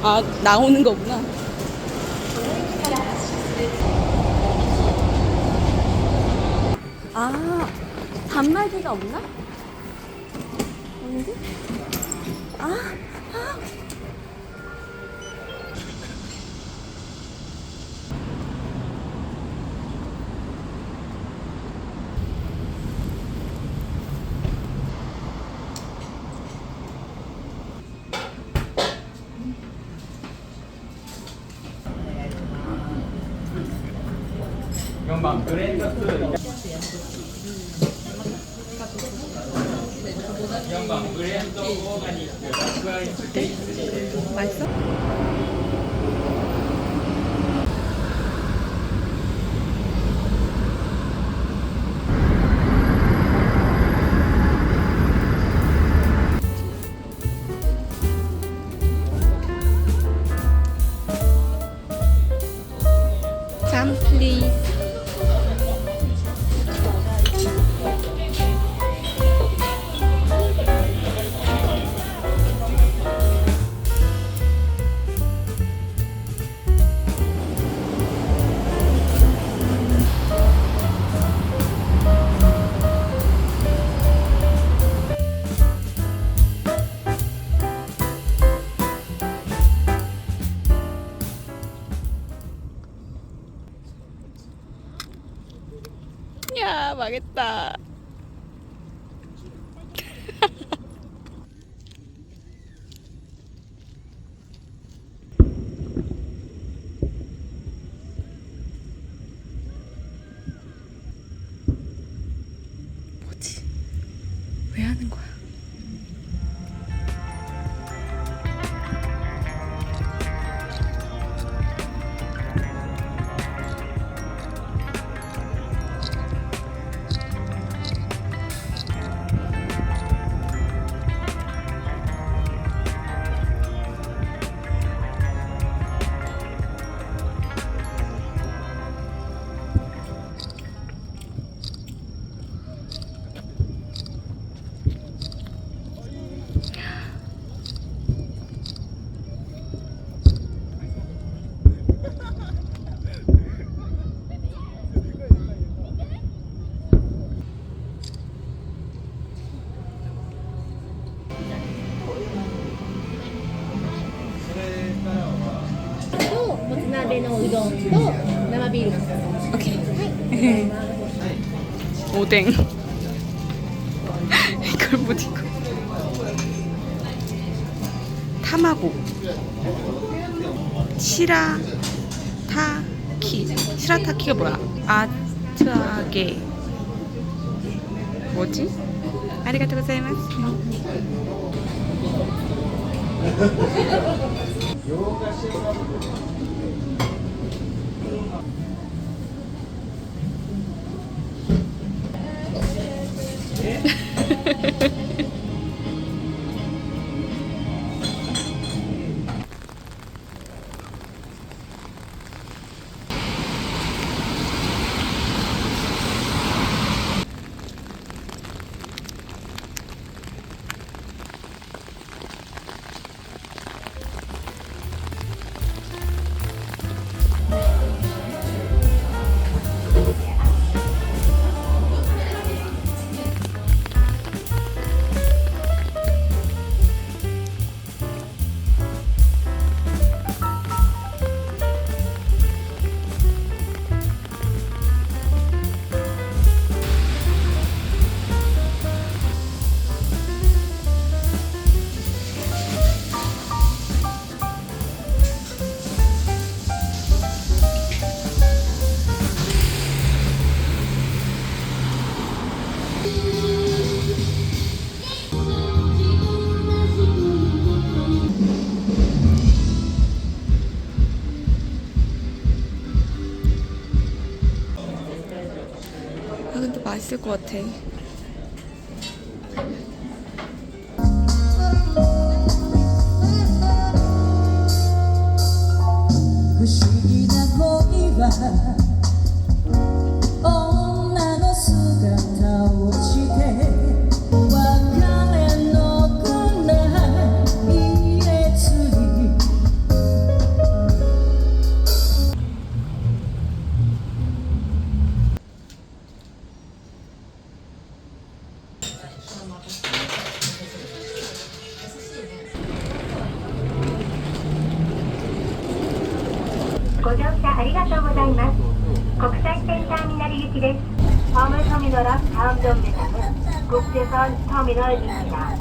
아, 나오는 거구나. 아, 단말기가 없나? 없는데? 아, 아. 맛있어? 짬 플리즈. 야, 망했다. 뭐지? 왜 하는 거야? 또 모츠나베のうどんと生ビールです。 오케이. 오뎅. 이걸 못 읽어. 타마고. 시라타키. 시라타키가 뭐야? 아트아게. 뭐지? 아리가토 고자이마스. 아, 근데 맛있을 것 같아. ご乗車ありがとうございます。国際線ターミナル行きです。화물터미널 앞 다음 정류장은 국제선 터미널입니다.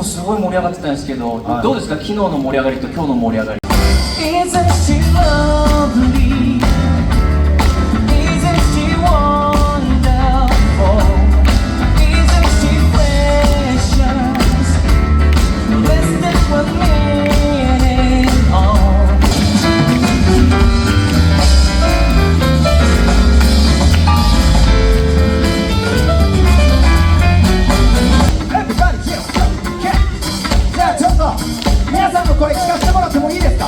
すごい盛り上がってたんですけど、どうですか、昨日の盛り上がりと今日の盛り上がり。皆さんの声聞かせてもらってもいいですか？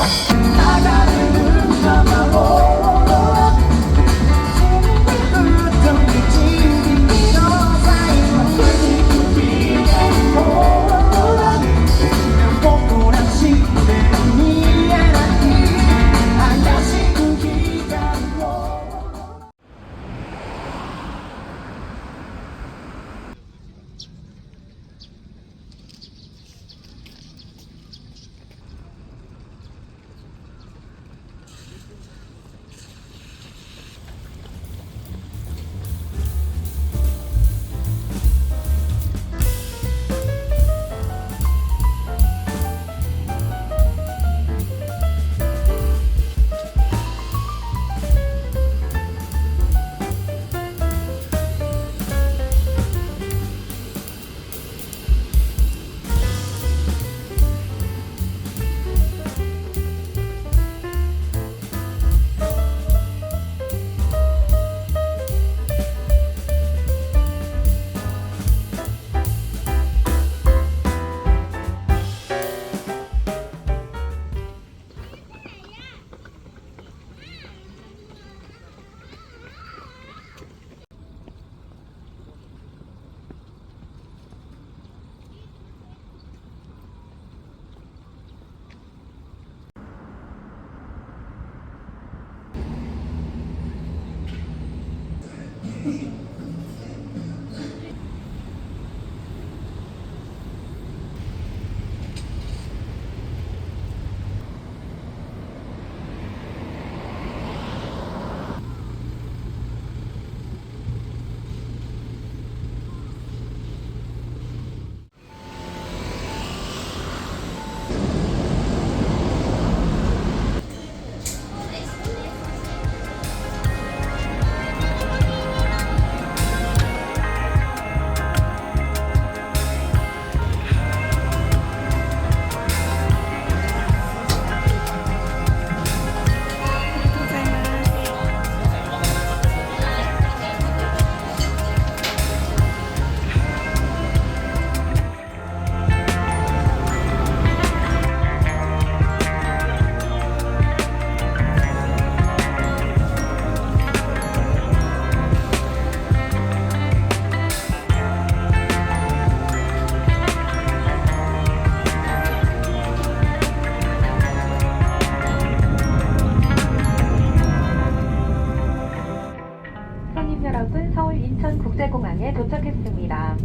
손님 여러분, 서울 인천국제공항에 도착했습니다.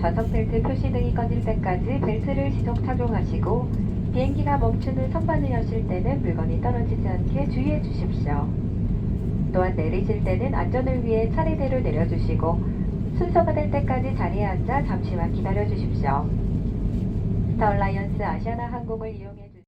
좌석 벨트 표시 등이 꺼질 때까지 벨트를 지속 착용하시고 비행기가 멈춘 후 선반을 여실 때는 물건이 떨어지지 않게 주의해 주십시오. 또한 내리실 때는 안전을 위해 차례대로 내려주시고 순서가 될 때까지 자리에 앉아 잠시만 기다려 주십시오. 스타 얼라이언스 아시아나 항공을 이용해